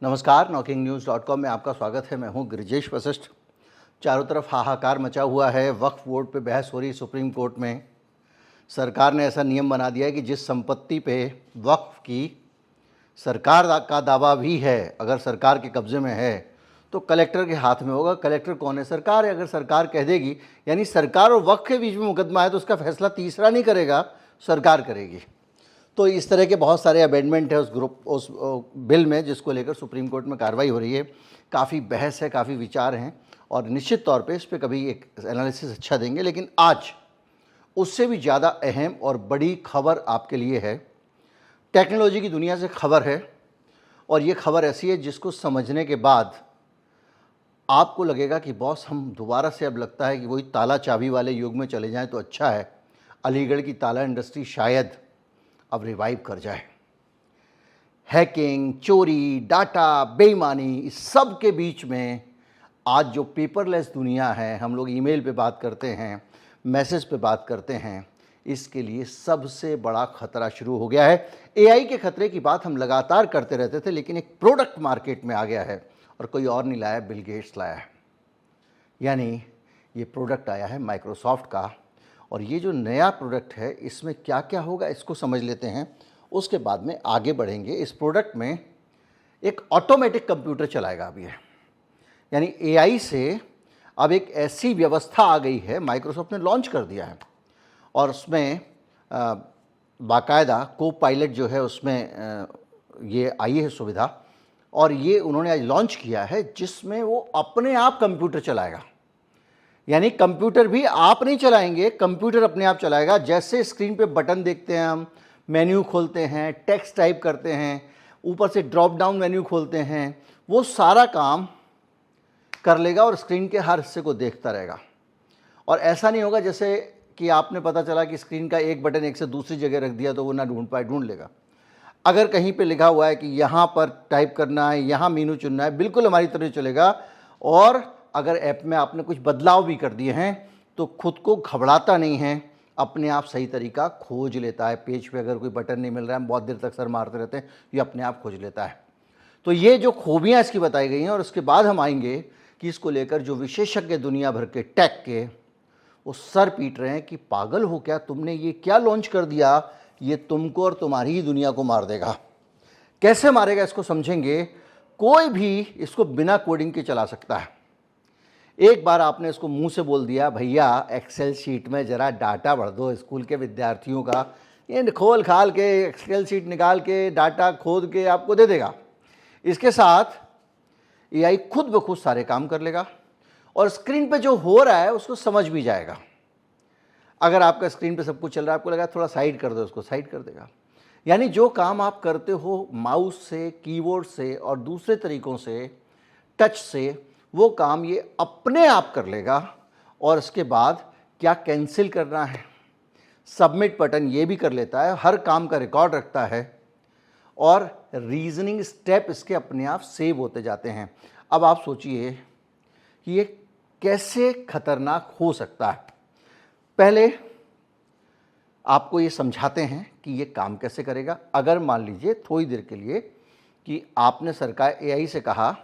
नमस्कार, NockingNews.com में आपका स्वागत है। मैं हूं गिरिजेश वशिष्ठ। चारों तरफ हाहाकार मचा हुआ है। वक्फ बोर्ड पे बहस हो रही सुप्रीम कोर्ट में। सरकार ने ऐसा नियम बना दिया है कि जिस संपत्ति पे वक्फ की सरकार का दावा भी है, अगर सरकार के कब्जे में है तो कलेक्टर के हाथ में होगा। कलेक्टर कौन है? सरकार है। अगर सरकार कह देगी, यानी सरकार और वक्फ के बीच में मुकदमा है, तो उसका फैसला तीसरा नहीं करेगा, सरकार करेगी। तो इस तरह के बहुत सारे अमेंडमेंट है उस बिल में, जिसको लेकर सुप्रीम कोर्ट में कार्रवाई हो रही है। काफ़ी बहस है, काफ़ी विचार हैं और निश्चित तौर पे इस पे कभी एक एनालिसिस अच्छा देंगे। लेकिन आज उससे भी ज़्यादा अहम और बड़ी खबर आपके लिए है। टेक्नोलॉजी की दुनिया से खबर है और ये खबर ऐसी है जिसको समझने के बाद आपको लगेगा कि बॉस, हम दोबारा से अब लगता है कि वही ताला चाबी वाले युग में चले जाएं तो अच्छा है। अलीगढ़ की ताला इंडस्ट्री शायद अब रिवाइव कर जाए। हैकिंग, चोरी, डाटा, बेईमानी, इस सब के बीच में आज जो पेपरलेस दुनिया है, हम लोग ईमेल पे बात करते हैं, मैसेज पे बात करते हैं, इसके लिए सबसे बड़ा खतरा शुरू हो गया है। एआई के खतरे की बात हम लगातार करते रहते थे, लेकिन एक प्रोडक्ट मार्केट में आ गया है और कोई और नहीं लाया, बिल गेट्स लाया है। यानी ये प्रोडक्ट आया है माइक्रोसॉफ्ट का। और ये जो नया प्रोडक्ट है, इसमें क्या क्या होगा इसको समझ लेते हैं, उसके बाद में आगे बढ़ेंगे। इस प्रोडक्ट में एक ऑटोमेटिक कंप्यूटर चलाएगा अब ये, यानी एआई से अब एक ऐसी व्यवस्था आ गई है, माइक्रोसॉफ्ट ने लॉन्च कर दिया है। और उसमें बाकायदा को पायलट जो है उसमें ये आई है सुविधा, और ये उन्होंने आज लॉन्च किया है, जिसमें वो अपने आप कंप्यूटर चलाएगा। यानी कंप्यूटर भी आप नहीं चलाएंगे, कंप्यूटर अपने आप चलाएगा। जैसे स्क्रीन पे बटन देखते हैं, हम मेन्यू खोलते हैं, टेक्स्ट टाइप करते हैं, ऊपर से ड्रॉप डाउन मेन्यू खोलते हैं, वो सारा काम कर लेगा और स्क्रीन के हर हिस्से को देखता रहेगा। और ऐसा नहीं होगा जैसे कि आपने पता चला कि स्क्रीन का एक बटन एक से दूसरी जगह रख दिया तो वो ना ढूंढ पाए, ढूंढ लेगा। अगर कहीं पे लिखा हुआ है कि यहाँ पर टाइप करना है, यहाँ मेनू चुनना है, बिल्कुल हमारी तरह चलेगा। और अगर ऐप में आपने कुछ बदलाव भी कर दिए हैं तो खुद को घबराता नहीं है, अपने आप सही तरीका खोज लेता है। पेज पे अगर कोई बटन नहीं मिल रहा है, हम बहुत देर तक सर मारते रहते हैं, ये अपने आप खोज लेता है। तो ये जो खूबियाँ इसकी बताई गई हैं, और उसके बाद हम आएंगे कि इसको लेकर जो विशेषज्ञ दुनिया भर के टेक के, वो सर पीट रहे हैं कि पागल हो क्या, तुमने ये क्या लॉन्च कर दिया, ये तुमको और तुम्हारी ही दुनिया को मार देगा। कैसे मारेगा इसको समझेंगे। कोई भी इसको बिना कोडिंग के चला सकता है। एक बार आपने इसको मुंह से बोल दिया, भैया एक्सेल शीट में ज़रा डाटा भर दो स्कूल के विद्यार्थियों का, ये खोल खाल के एक्सेल शीट निकाल के डाटा खोद के आपको दे देगा। इसके साथ एआई खुद ब खुद सारे काम कर लेगा और स्क्रीन पे जो हो रहा है उसको समझ भी जाएगा। अगर आपका स्क्रीन पे सब कुछ चल रहा है, आपको लगा थोड़ा साइड कर दो, उसको साइड कर देगा। यानी जो काम आप करते हो माउस से, कीबोर्ड से और दूसरे तरीक़ों से, टच से, वो काम ये अपने आप कर लेगा। और इसके बाद क्या कैंसिल करना है, सबमिट बटन ये भी कर लेता है, हर काम का रिकॉर्ड रखता है और रीजनिंग स्टेप इसके अपने आप सेव होते जाते हैं। अब आप सोचिए कि ये कैसे खतरनाक हो सकता है। पहले आपको ये समझाते हैं कि ये काम कैसे करेगा। अगर मान लीजिए थोड़ी देर के लिए कि आपने सरकार एआई से कहा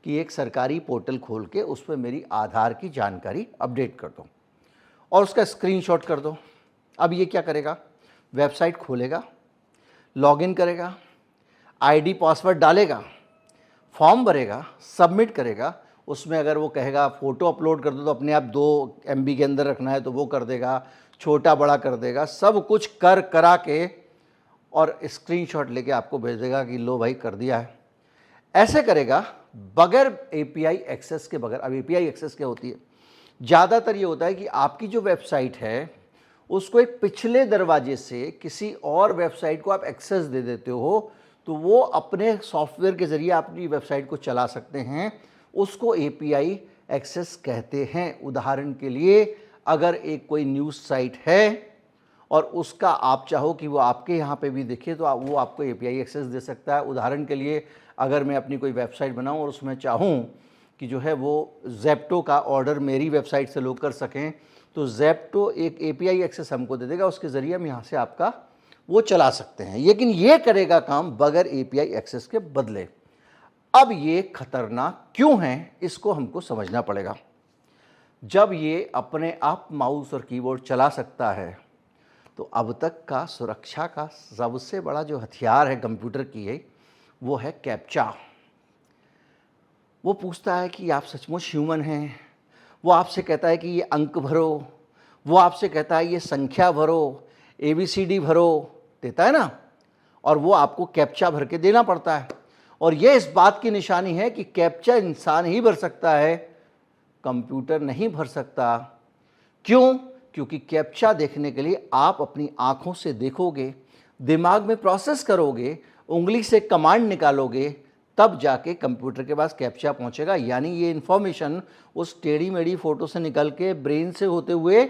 कि एक सरकारी पोर्टल खोल के उस पर मेरी आधार की जानकारी अपडेट कर दो और उसका स्क्रीनशॉट कर दो। अब ये क्या करेगा, वेबसाइट खोलेगा, लॉगिन करेगा, आईडी पासवर्ड डालेगा, फॉर्म भरेगा, सबमिट करेगा। उसमें अगर वो कहेगा फ़ोटो अपलोड कर दो तो अपने आप 2 MB के अंदर रखना है तो वो कर देगा, छोटा बड़ा कर देगा, सब कुछ कर करा के और स्क्रीनशॉट लेके आपको भेज देगा कि लो भाई कर दिया है। ऐसे करेगा बगैर API एक्सेस के। बगैर, अब API एक्सेस क्या होती है, ज़्यादातर ये होता है कि आपकी जो वेबसाइट है उसको एक पिछले दरवाजे से किसी और वेबसाइट को आप एक्सेस दे देते हो, तो वो अपने सॉफ्टवेयर के ज़रिए अपनी वेबसाइट को चला सकते हैं। उसको API एक्सेस कहते हैं। उदाहरण के लिए, अगर एक कोई न्यूज़ साइट है और उसका आप चाहो कि वो आपके यहाँ पे भी दिखे तो वो आपको API एक्सेस दे सकता है। उदाहरण के लिए, अगर मैं अपनी कोई वेबसाइट बनाऊँ और उसमें चाहूँ कि जो है वो ज़ेप्टो का ऑर्डर मेरी वेबसाइट से लोग कर सकें, तो ज़ेप्टो एक API एक्सेस हमको दे देगा, उसके ज़रिए हम यहाँ से आपका वो चला सकते हैं। लेकिन ये करेगा काम बगैर API एक्सेस के बदले। अब ये खतरनाक क्यों है, इसको हमको समझना पड़ेगा। जब ये अपने आप माउस और कीबोर्ड चला सकता है, तो अब तक का सुरक्षा का सबसे बड़ा जो हथियार है कंप्यूटर की है, वो है कैप्चा। वो पूछता है कि आप सचमुच ह्यूमन हैं, वो आपसे कहता है कि ये अंक भरो, वो आपसे कहता है ये संख्या भरो, ABCD भरो, देता है ना, और वो आपको कैप्चा भर के देना पड़ता है। और ये इस बात की निशानी है कि कैप्चा इंसान ही भर सकता है, कंप्यूटर नहीं भर सकता। क्यों? क्योंकि कैप्चा देखने के लिए आप अपनी आंखों से देखोगे, दिमाग में प्रोसेस करोगे, उंगली से कमांड निकालोगे, तब जाके कंप्यूटर के पास कैप्चा पहुंचेगा। यानी ये इन्फॉर्मेशन उस टेढ़ी मेढ़ी फोटो से निकल के ब्रेन से होते हुए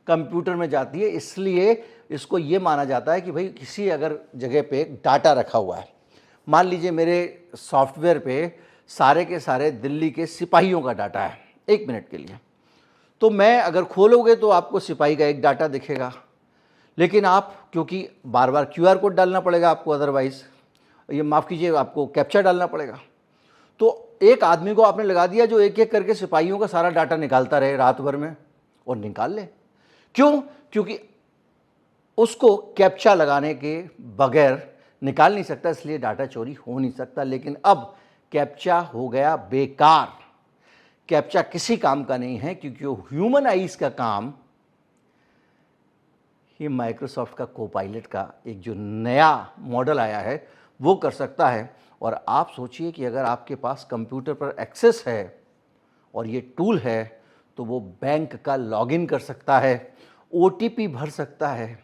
कंप्यूटर में जाती है। इसलिए इसको ये माना जाता है कि भाई किसी अगर जगह पे डाटा रखा हुआ है, मान लीजिए मेरे सॉफ्टवेयर पे सारे के सारे दिल्ली के सिपाहियों का डाटा है 1 मिनट के लिए, तो मैं अगर खोलोगे तो आपको सिपाही का एक डाटा दिखेगा, लेकिन आप क्योंकि बार बार QR कोड डालना पड़ेगा आपको, अदरवाइज ये माफ़ कीजिए आपको कैप्चा डालना पड़ेगा, तो एक आदमी को आपने लगा दिया जो एक एक करके सिपाहियों का सारा डाटा निकालता रहे रात भर में, और निकाल ले। क्यों? क्योंकि उसको कैप्चा लगाने के बगैर निकाल नहीं सकता, इसलिए डाटा चोरी हो नहीं सकता। लेकिन अब कैप्चा हो गया बेकार, कैप्चा किसी काम का नहीं है, क्योंकि वो ह्यूमन आईज का काम ये माइक्रोसॉफ्ट का कोपायलट का एक जो नया मॉडल आया है वो कर सकता है। और आप सोचिए कि अगर आपके पास कंप्यूटर पर एक्सेस है और ये टूल है, तो वो बैंक का लॉगिन कर सकता है, OTP भर सकता है,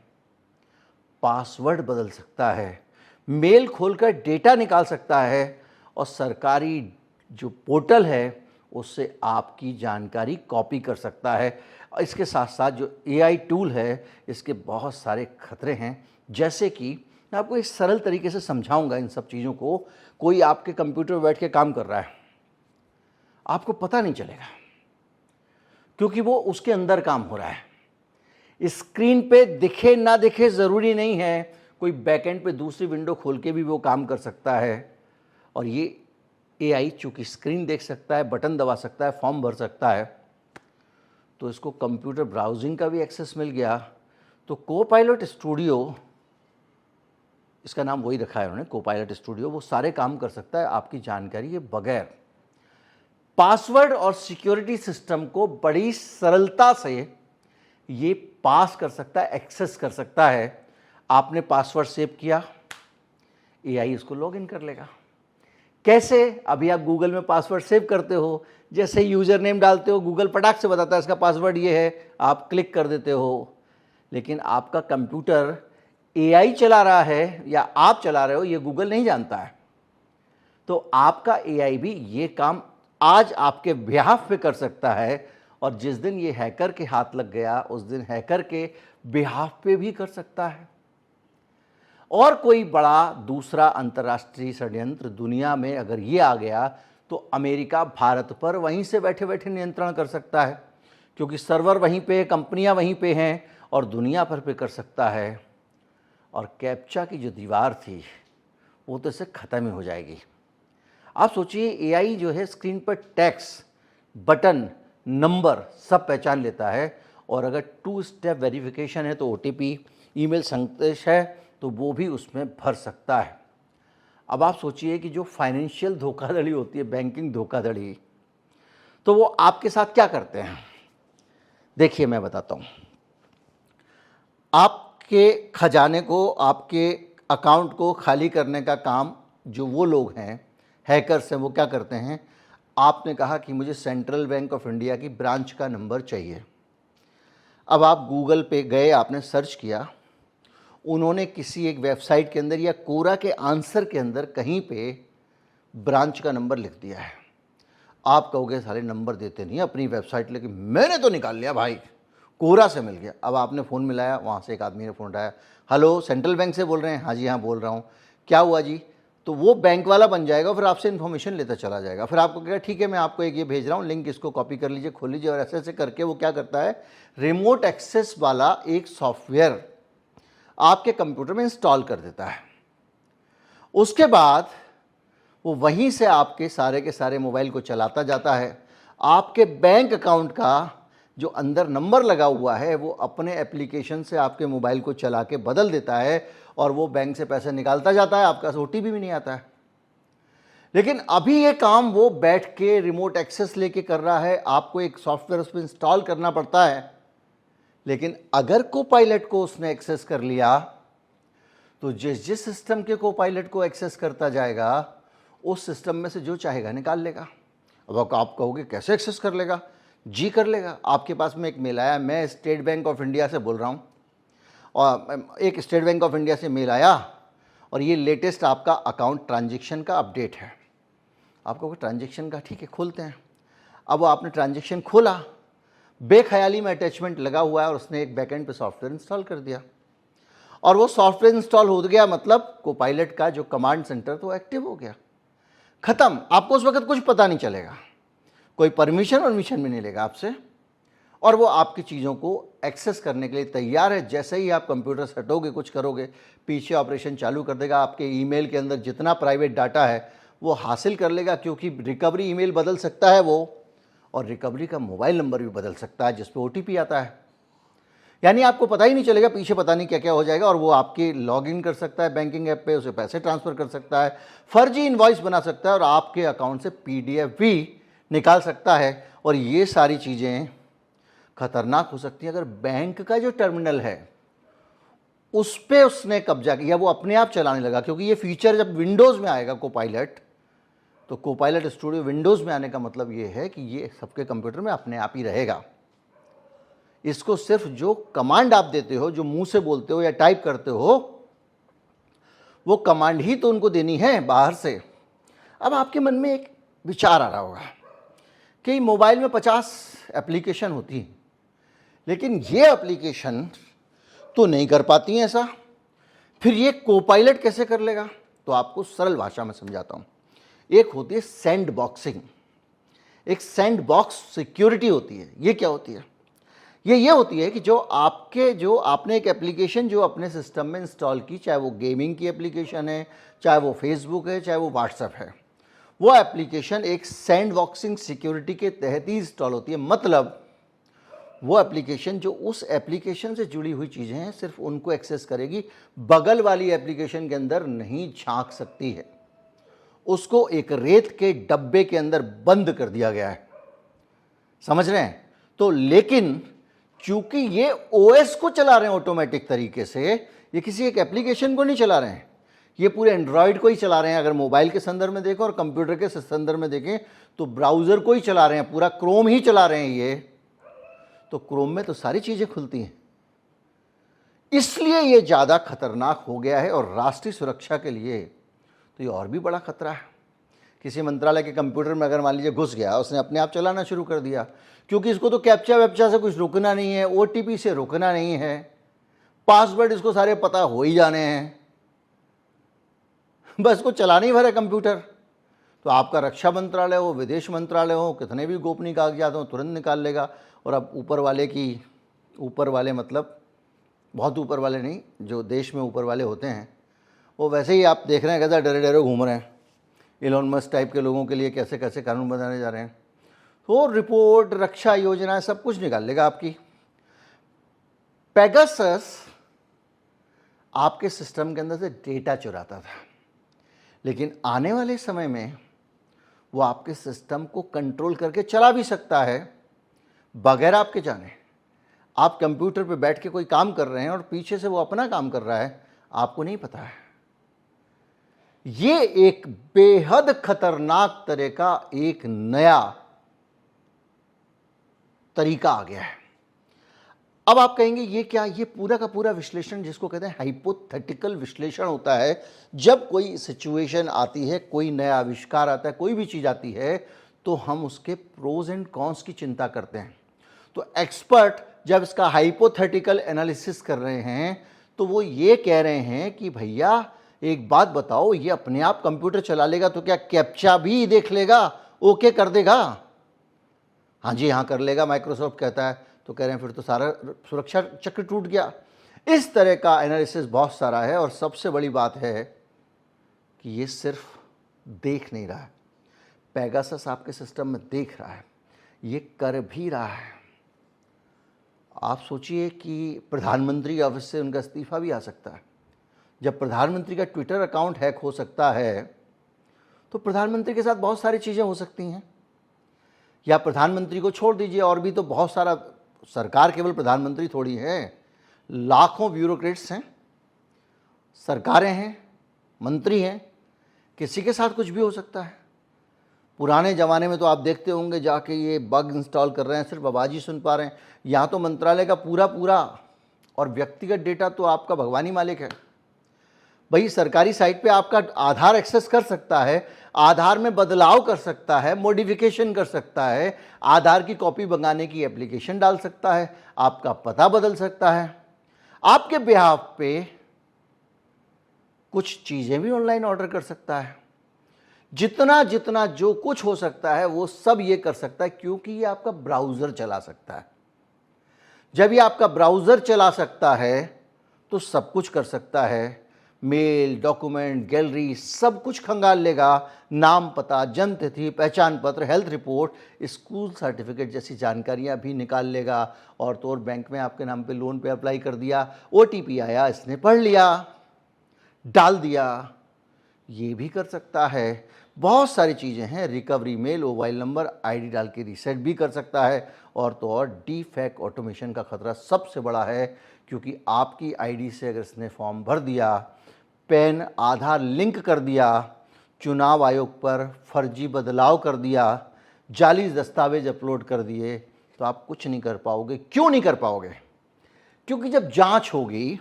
पासवर्ड बदल सकता है, मेल खोलकर डेटा निकाल सकता है, और सरकारी जो पोर्टल है उससे आपकी जानकारी कॉपी कर सकता है। और इसके साथ साथ जो AI टूल है, इसके बहुत सारे खतरे हैं। जैसे कि मैं आपको एक सरल तरीके से समझाऊंगा इन सब चीज़ों को। कोई आपके कंप्यूटर पर बैठ के काम कर रहा है, आपको पता नहीं चलेगा, क्योंकि वो उसके अंदर काम हो रहा है। स्क्रीन पे दिखे ना दिखे ज़रूरी नहीं है, कोई बैकएंड पे दूसरी विंडो खोल के भी वो काम कर सकता है। और ये AI चूँकि स्क्रीन देख सकता है, बटन दबा सकता है, फॉर्म भर सकता है, तो इसको कंप्यूटर ब्राउजिंग का भी एक्सेस मिल गया। तो कोपायलट स्टूडियो, इसका नाम वही रखा है उन्होंने, कोपायलट स्टूडियो, वो सारे काम कर सकता है आपकी जानकारी के बगैर। पासवर्ड और सिक्योरिटी सिस्टम को बड़ी सरलता से ये पास कर सकता है, एक्सेस कर सकता है। आपने पासवर्ड सेव किया, AI उसको लॉगिन कर लेगा। कैसे? अभी आप गूगल में पासवर्ड सेव करते हो, जैसे यूज़र नेम डालते हो, गूगल फटाक से बताता है इसका पासवर्ड ये है, आप क्लिक कर देते हो। लेकिन आपका कंप्यूटर AI चला रहा है या आप चला रहे हो, ये गूगल नहीं जानता है। तो आपका AI भी ये काम आज आपके बिहाफ पे कर सकता है, और जिस दिन ये हैकर के हाथ लग गया, उस दिन हैकर के बिहाफ पे भी कर सकता है। और कोई बड़ा दूसरा अंतर्राष्ट्रीय षड्यंत्र दुनिया में अगर ये आ गया, तो अमेरिका भारत पर वहीं से बैठे बैठे नियंत्रण कर सकता है, क्योंकि सर्वर वहीं पे, कंपनियां वहीं पे हैं, और दुनिया भर पे कर सकता है। और कैप्चा की जो दीवार थी वो तो इससे ख़त्म ही हो जाएगी। आप सोचिए, AI जो है स्क्रीन पर टेक्स्ट, बटन, नंबर सब पहचान लेता है, और अगर 2 स्टेप वेरिफिकेशन है तो OTP, ईमेल संदेश है तो वो भी उसमें भर सकता है। अब आप सोचिए कि जो फाइनेंशियल धोखाधड़ी होती है, बैंकिंग धोखाधड़ी, तो वो आपके साथ क्या करते हैं? देखिए मैं बताता हूँ। आपके खजाने को, आपके अकाउंट को खाली करने का काम जो वो लोग हैं, हैकर्स हैं, वो क्या करते हैं? आपने कहा कि मुझे सेंट्रल बैंक ऑफ इंडिया की ब्रांच का नंबर चाहिए। अब आप गूगल पे गए, आपने सर्च किया, उन्होंने किसी एक वेबसाइट के अंदर या कोरा के आंसर के अंदर कहीं पे ब्रांच का नंबर लिख दिया है। आप कहोगे सारे नंबर देते नहीं अपनी वेबसाइट, लेकिन मैंने तो निकाल लिया भाई, कोरा से मिल गया। अब आपने फ़ोन मिलाया, वहाँ से एक आदमी ने फ़ोन उठाया, हेलो सेंट्रल बैंक से बोल रहे हैं? हाँ जी हाँ बोल रहा हूँ। क्या हुआ जी? तो वो बैंक वाला बन जाएगा, फिर आपसे इन्फॉर्मेशन लेता चला जाएगा। फिर आपको कहेगा ठीक है मैं आपको एक ये भेज रहा हूँ लिंक, इसको कॉपी कर लीजिए, खोल लीजिए, और ऐसे ऐसे करके वो क्या करता है, रिमोट एक्सेस वाला एक सॉफ्टवेयर आपके कंप्यूटर में इंस्टॉल कर देता है। उसके बाद वो वहीं से आपके सारे के सारे मोबाइल को चलाता जाता है। आपके बैंक अकाउंट का जो अंदर नंबर लगा हुआ है वो अपने एप्लीकेशन से आपके मोबाइल को चला के बदल देता है और वो बैंक से पैसे निकालता जाता है, आपका ओटीपी भी नहीं आता है। लेकिन अभी ये काम वो बैठ के रिमोट एक्सेस लेके कर रहा है, आपको एक सॉफ्टवेयर उस पर इंस्टॉल करना पड़ता है। लेकिन अगर कोपायलट को उसने एक्सेस कर लिया तो जिस जिस सिस्टम के कोपायलट को एक्सेस करता जाएगा उस सिस्टम में से जो चाहेगा निकाल लेगा। अब आप कहोगे कैसे एक्सेस कर लेगा? जी कर लेगा। आपके पास में एक मेल आया, मैं स्टेट बैंक ऑफ इंडिया से बोल रहा हूँ, और एक स्टेट बैंक ऑफ इंडिया से मेल आया और ये लेटेस्ट आपका अकाउंट ट्रांजैक्शन का अपडेट है। आप कहोगे ट्रांजैक्शन का, ठीक है खोलते हैं। अब वो आपने ट्रांजैक्शन खोला, बेख्याली में अटैचमेंट लगा हुआ है और उसने एक बैकएंड पे सॉफ्टवेयर इंस्टॉल कर दिया और वो सॉफ्टवेयर इंस्टॉल हो गया, मतलब कोपायलट का जो कमांड सेंटर तो एक्टिव हो गया। खत्म। आपको उस वक्त कुछ पता नहीं चलेगा, कोई परमिशन भी नहीं लेगा आपसे और वो आपकी चीज़ों को एक्सेस करने के लिए तैयार है। जैसे ही आप कंप्यूटर से हटोगे, कुछ करोगे, पीछे ऑपरेशन चालू कर देगा। आपके ईमेल के अंदर जितना प्राइवेट डाटा है वो हासिल कर लेगा, क्योंकि रिकवरी ईमेल बदल सकता है वो, और रिकवरी का मोबाइल नंबर भी बदल सकता है जिस पे ओटीपी आता है। यानी आपको पता ही नहीं चलेगा, पीछे पता नहीं क्या क्या हो जाएगा, और वो आपके लॉगिन कर सकता है बैंकिंग ऐप पे, उसे पैसे ट्रांसफ़र कर सकता है, फर्जी इनवॉइस बना सकता है और आपके अकाउंट से पीडीएफ भी निकाल सकता है। और ये सारी चीज़ें खतरनाक हो सकती हैं अगर बैंक का जो टर्मिनल है उस पर उसने कब्जा किया, वो अपने आप चलाने लगा। क्योंकि ये फीचर जब विंडोज़ में आएगा कोपायलट, तो कोपायलट स्टूडियो विंडोज़ में आने का मतलब ये है कि ये सबके कंप्यूटर में अपने आप ही रहेगा। इसको सिर्फ जो कमांड आप देते हो, जो मुंह से बोलते हो या टाइप करते हो, वो कमांड ही तो उनको देनी है बाहर से। अब आपके मन में एक विचार आ रहा होगा कि मोबाइल में 50 एप्लीकेशन होती हैं, लेकिन ये एप्लीकेशन तो नहीं कर पाती हैं ऐसा, फिर ये कोपायलट कैसे कर लेगा? तो आपको सरल भाषा में समझाता हूँ। एक होती है सैंड बॉक्सिंग, एक सैंड बॉक्स सिक्योरिटी होती है। ये क्या होती है? ये होती है कि जो आपने एक एप्लीकेशन जो अपने सिस्टम में इंस्टॉल की, चाहे वो गेमिंग की एप्लीकेशन है, चाहे वो फेसबुक है, चाहे वो व्हाट्सएप है, वो एप्लीकेशन एक सैंड बॉक्सिंग सिक्योरिटी के तहत ही इंस्टॉल होती है। मतलब वो एप्लीकेशन जो उस एप्लीकेशन से जुड़ी हुई चीज़ें हैं सिर्फ उनको एक्सेस करेगी, बगल वाली एप्लीकेशन के अंदर नहीं झांक सकती है। उसको एक रेत के डब्बे के अंदर बंद कर दिया गया है, समझ रहे हैं? तो लेकिन चूंकि ये ओएस को चला रहे हैं ऑटोमेटिक तरीके से, ये किसी एक एप्लीकेशन को नहीं चला रहे हैं, ये पूरे एंड्रॉयड को ही चला रहे हैं। अगर मोबाइल के संदर्भ में देखें और कंप्यूटर के संदर्भ में देखें तो ब्राउज़र को ही चला रहे हैं, पूरा क्रोम ही चला रहे हैं ये। तो क्रोम में तो सारी चीज़ें खुलती हैं, इसलिए ये ज़्यादा खतरनाक हो गया है। और राष्ट्रीय सुरक्षा के लिए तो ये और भी बड़ा खतरा है। किसी मंत्रालय के कंप्यूटर में अगर मान लीजिए घुस गया, उसने अपने आप चलाना शुरू कर दिया, क्योंकि इसको तो कैप्चा वैप्चा से कुछ रुकना नहीं है, ओटीपी से रुकना नहीं है, पासवर्ड इसको सारे पता हो ही जाने हैं, बस को चलाना ही भर है कंप्यूटर। तो आपका रक्षा मंत्रालय हो, विदेश मंत्रालय हो, कितने भी गोपनीय कागजात हो, तुरंत निकाल लेगा। और अब ऊपर वाले मतलब बहुत ऊपर वाले नहीं, जो देश में ऊपर वाले होते हैं, वो वैसे ही आप देख रहे हैं कैसा डरे डरे घूम रहे हैं। इलॉन मस्क टाइप के लोगों के लिए कैसे कैसे कानून बनाने जा रहे हैं। तो रिपोर्ट, रक्षा योजनाएं, सब कुछ निकाल लेगा आपकी। पेगासस आपके सिस्टम के अंदर से डेटा चुराता था, लेकिन आने वाले समय में वो आपके सिस्टम को कंट्रोल करके चला भी सकता है बगैर आपके जाने। आप कंप्यूटर पे बैठ के कोई काम कर रहे हैं और पीछे से वो अपना काम कर रहा है, आपको नहीं पता है। ये एक बेहद खतरनाक तरह का एक नया तरीका आ गया है। अब आप कहेंगे ये क्या? ये पूरा का पूरा विश्लेषण जिसको कहते हैं हाइपोथेटिकल विश्लेषण होता है। जब कोई सिचुएशन आती है, कोई नया आविष्कार आता है, कोई भी चीज़ आती है, तो हम उसके प्रोज एंड कॉन्स की चिंता करते हैं। तो एक्सपर्ट जब इसका हाइपोथेटिकल एनालिसिस कर रहे हैं तो वो ये कह रहे हैं कि भैया एक बात बताओ, ये अपने आप कंप्यूटर चला लेगा तो क्या कैप्चा भी देख लेगा, ओके कर देगा? हाँ जी हाँ कर लेगा, माइक्रोसॉफ्ट कहता है। तो कह रहे हैं फिर तो सारा सुरक्षा चक्र टूट गया। इस तरह का एनालिसिस बहुत सारा है और सबसे बड़ी बात है कि ये सिर्फ देख नहीं रहा है, पेगासस आपके सिस्टम में देख रहा है, ये कर भी रहा है। आप सोचिए कि प्रधानमंत्री ऑफिस से उनका इस्तीफा भी आ सकता है। जब प्रधानमंत्री का ट्विटर अकाउंट हैक हो सकता है तो प्रधानमंत्री के साथ बहुत सारी चीज़ें हो सकती हैं। या प्रधानमंत्री को छोड़ दीजिए, और भी तो बहुत सारा, सरकार केवल प्रधानमंत्री थोड़ी है, लाखों ब्यूरोक्रेट्स हैं, सरकारें हैं, मंत्री हैं, किसी के साथ कुछ भी हो सकता है। पुराने ज़माने में तो आप देखते होंगे जाके ये बग इंस्टॉल कर रहे हैं, सिर्फ आवाज़ ही सुन पा रहे हैं। यहाँ तो मंत्रालय का पूरा पूरा और व्यक्तिगत डेटा तो आपका भगवान ही मालिक है। भाई सरकारी साइट पे आपका आधार एक्सेस कर सकता है, आधार में बदलाव कर सकता है, मॉडिफिकेशन कर सकता है, आधार की कॉपी मंगाने की एप्लीकेशन डाल सकता है, आपका पता बदल सकता है, आपके बिहाफ पे कुछ चीज़ें भी ऑनलाइन ऑर्डर कर सकता है। जितना जितना जो कुछ हो सकता है वो सब ये कर सकता है, क्योंकि ये आपका ब्राउज़र चला सकता है। जब ये आपका ब्राउज़र चला सकता है तो सब कुछ कर सकता है। मेल, डॉक्यूमेंट, गैलरी सब कुछ खंगाल लेगा। नाम, पता, जन्म तिथि, पहचान पत्र, हेल्थ रिपोर्ट, स्कूल सर्टिफिकेट जैसी जानकारियां भी निकाल लेगा। और तो और बैंक में आपके नाम पे लोन पे अप्लाई कर दिया, OTP आया, इसने पढ़ लिया, डाल दिया, ये भी कर सकता है। बहुत सारी चीज़ें हैं, recovery mail, mobile number, ID डाल के रीसेट भी कर सकता है। और तो और डीफेक ऑटोमेशन का खतरा सबसे बड़ा है, क्योंकि आपकी ID से अगर इसने फॉर्म भर दिया, पैन, आधार लिंक कर दिया, चुनाव आयोग पर फर्जी बदलाव कर दिया, जाली दस्तावेज अपलोड कर दिए, तो आप कुछ नहीं कर पाओगे। क्यों नहीं कर पाओगे? क्योंकि जब जांच होगी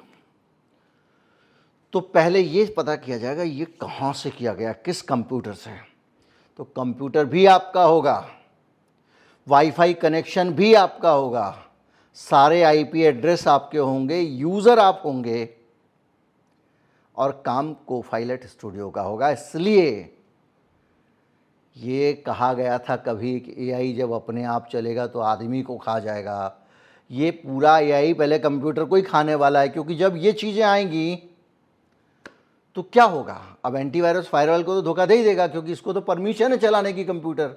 तो पहले ये पता किया जाएगा ये कहाँ से किया गया, किस कंप्यूटर से। तो कंप्यूटर भी आपका होगा, वाईफाई कनेक्शन भी आपका होगा, सारे IP एड्रेस आपके होंगे, यूज़र आप होंगे, और काम कोपायलट स्टूडियो का होगा। इसलिए ये कहा गया था कभी कि AI जब अपने आप चलेगा तो आदमी को खा जाएगा। ये पूरा AI पहले कंप्यूटर को ही खाने वाला है, क्योंकि जब ये चीज़ें आएंगी तो क्या होगा? अब एंटीवायरस फायरवॉल को तो धोखा दे ही देगा, क्योंकि इसको तो परमिशन है चलाने की कंप्यूटर।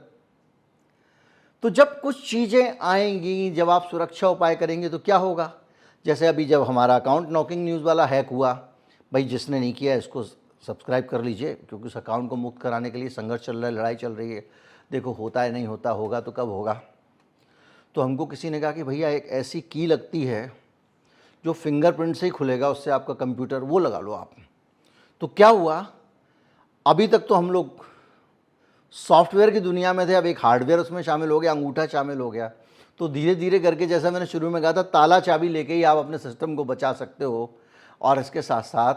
तो जब कुछ चीज़ें आएंगी, जब आप सुरक्षा उपाय करेंगे तो क्या होगा? जैसे अभी जब हमारा अकाउंट नॉकिंग न्यूज़ वाला हैक हुआ, भाई जिसने नहीं किया इसको सब्सक्राइब कर लीजिए, क्योंकि उस अकाउंट को मुक्त कराने के लिए संघर्ष चल रहा है, लड़ाई चल रही है। देखो होता है, नहीं होता, होगा तो कब होगा। तो हमको किसी ने कहा कि भैया एक ऐसी की लगती है जो फिंगरप्रिंट से ही खुलेगा, उससे आपका कंप्यूटर, वो लगा लो आप। तो क्या हुआ, अभी तक तो हम लोग सॉफ्टवेयर की दुनिया में थे, अब एक हार्डवेयर उसमें शामिल हो गया, अंगूठा शामिल हो गया। तो धीरे धीरे करके, जैसा मैंने शुरू में कहा था, ताला चाबी लेके ही आप अपने सिस्टम को बचा सकते हो। और इसके साथ साथ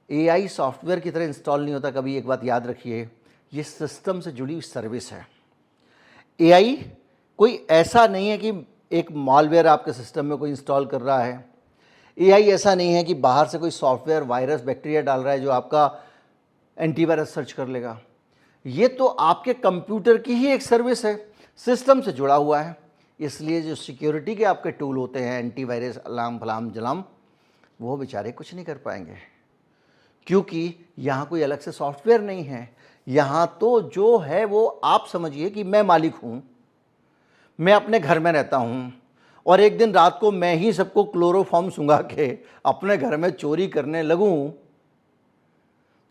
AI सॉफ्टवेयर की तरह इंस्टॉल नहीं होता कभी। एक बात याद रखिए, ये सिस्टम से जुड़ी सर्विस है। AI कोई ऐसा नहीं है कि एक मॉलवेयर आपके सिस्टम में कोई इंस्टॉल कर रहा है। AI ऐसा नहीं है कि बाहर से कोई सॉफ्टवेयर, वायरस, बैक्टीरिया डाल रहा है जो आपका एंटीवायरस सर्च कर लेगा। ये तो आपके कंप्यूटर की ही एक सर्विस है, सिस्टम से जुड़ा हुआ है। इसलिए जो सिक्योरिटी के आपके टूल होते हैं, एंटीवायरस, अलार्म, फलाम, जलाम, वो बेचारे कुछ नहीं कर पाएंगे, क्योंकि यहाँ कोई अलग से सॉफ्टवेयर नहीं है। यहाँ तो जो है वो आप समझिए कि मैं मालिक हूँ, मैं अपने घर में रहता हूँ, और एक दिन रात को मैं ही सबको क्लोरोफॉर्म सुंघा के अपने घर में चोरी करने लगूँ,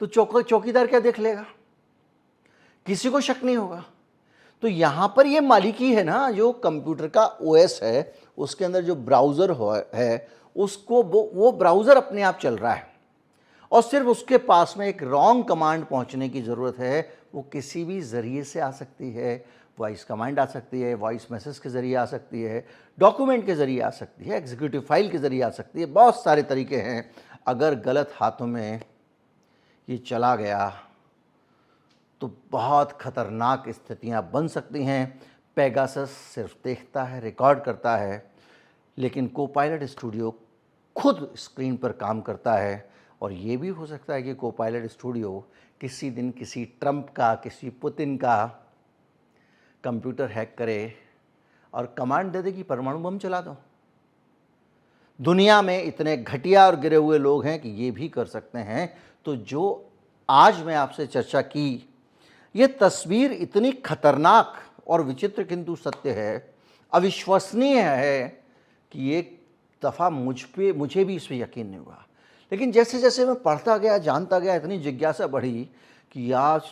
तो चौकीदार क्या देख लेगा? किसी को शक नहीं होगा। तो यहाँ पर ये मालिकी है ना, जो कंप्यूटर का OS है, उसके अंदर जो ब्राउज़र है, उसको वो ब्राउज़र अपने आप चल रहा है, और सिर्फ उसके पास में एक रॉन्ग कमांड पहुँचने की ज़रूरत है। वो किसी भी ज़रिए से आ सकती है, वॉइस कमांड आ सकती है, वॉइस मैसेज के ज़रिए आ सकती है, डॉक्यूमेंट के ज़रिए आ सकती है, एग्जीक्यूटिव फाइल के ज़रिए आ सकती है, बहुत सारे तरीके हैं। अगर गलत हाथों में ये चला गया तो बहुत खतरनाक स्थितियां बन सकती हैं। पेगासस सिर्फ देखता है, रिकॉर्ड करता है, लेकिन कोपायलट स्टूडियो खुद स्क्रीन पर काम करता है। और ये भी हो सकता है कि कोपायलट स्टूडियो किसी दिन किसी ट्रंप का, किसी पुतिन का कंप्यूटर हैक करे और कमांड दे दे कि परमाणु बम चला दो। दुनिया में इतने घटिया और गिरे हुए लोग हैं कि ये भी कर सकते हैं। तो जो आज मैं आपसे चर्चा की, ये तस्वीर इतनी खतरनाक और विचित्र किंतु सत्य है, अविश्वसनीय है कि एक दफ़ा मुझे भी इस पर यकीन नहीं हुआ। लेकिन जैसे जैसे मैं पढ़ता गया, जानता गया, इतनी जिज्ञासा बढ़ी कि आज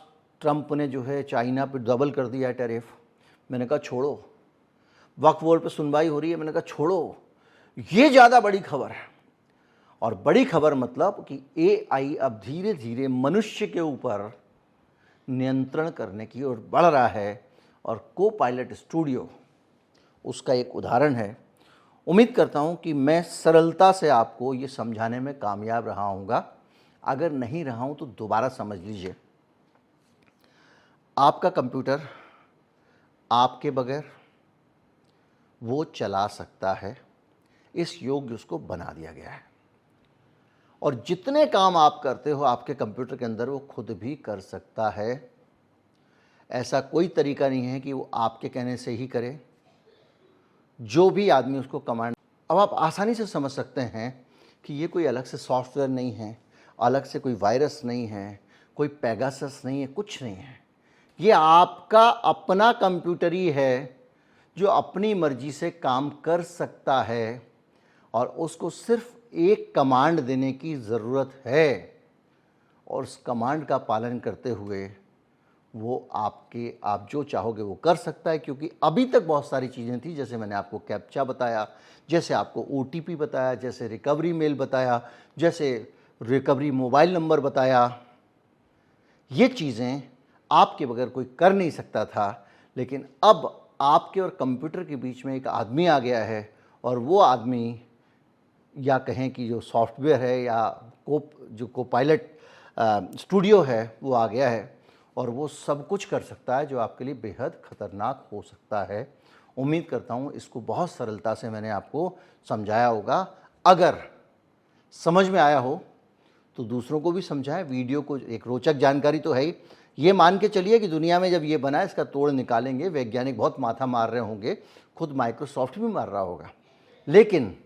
ट्रंप ने जो है चाइना पे डबल कर दिया है टैरिफ। मैंने कहा छोड़ो। वक्फ बोर्ड पे सुनवाई हो रही है, मैंने कहा छोड़ो, ये ज़्यादा बड़ी खबर है। और बड़ी खबर मतलब कि एआई अब धीरे धीरे मनुष्य के ऊपर नियंत्रण करने की ओर बढ़ रहा है, और को पायलट स्टूडियो उसका एक उदाहरण है। उम्मीद करता हूँ कि मैं सरलता से आपको ये समझाने में कामयाब रहा हूँगा। अगर नहीं रहा हूँ तो दोबारा समझ लीजिए। आपका कंप्यूटर आपके बगैर वो चला सकता है, इस योग्य उसको बना दिया गया है। और जितने काम आप करते हो आपके कंप्यूटर के अंदर वो खुद भी कर सकता है। ऐसा कोई तरीका नहीं है कि वो आपके कहने से ही करे, जो भी आदमी उसको कमांड। अब आप आसानी से समझ सकते हैं कि ये कोई अलग से सॉफ्टवेयर नहीं है, अलग से कोई वायरस नहीं है, कोई पेगासस नहीं है, कुछ नहीं है। ये आपका अपना कंप्यूटर ही है जो अपनी मर्जी से काम कर सकता है, और उसको सिर्फ एक कमांड देने की ज़रूरत है, और उस कमांड का पालन करते हुए वो आप जो चाहोगे वो कर सकता है। क्योंकि अभी तक बहुत सारी चीज़ें थी, जैसे मैंने आपको कैप्चा बताया, जैसे आपको ओटीपी बताया, जैसे रिकवरी मेल बताया, जैसे रिकवरी मोबाइल नंबर बताया। ये चीज़ें आपके बगैर कोई कर नहीं सकता था, लेकिन अब आपके और कंप्यूटर के बीच में एक आदमी आ गया है, और वो आदमी, या कहें कि जो सॉफ्टवेयर है या जो को पायलट स्टूडियो है, वो आ गया है, और वो सब कुछ कर सकता है जो आपके लिए बेहद ख़तरनाक हो सकता है। उम्मीद करता हूँ इसको बहुत सरलता से मैंने आपको समझाया होगा। अगर समझ में आया हो तो दूसरों को भी समझाएं। वीडियो को एक रोचक जानकारी तो है ही। ये मान के चलिए कि दुनिया में जब ये बना इसका तोड़ निकालेंगे, वैज्ञानिक बहुत माथा मार रहे होंगे, खुद माइक्रोसॉफ्ट भी मार रहा होगा, लेकिन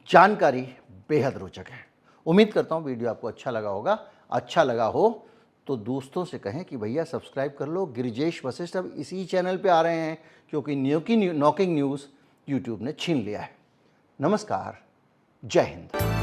जानकारी बेहद रोचक है। उम्मीद करता हूँ वीडियो आपको अच्छा लगा होगा। अच्छा लगा हो तो दोस्तों से कहें कि भैया सब्सक्राइब कर लो। गिरिजेश वशिष्ठ अब इसी चैनल पे आ रहे हैं, क्योंकि नॉकिंग न्यूज़ यूट्यूब ने छीन लिया है। नमस्कार, जय हिंद।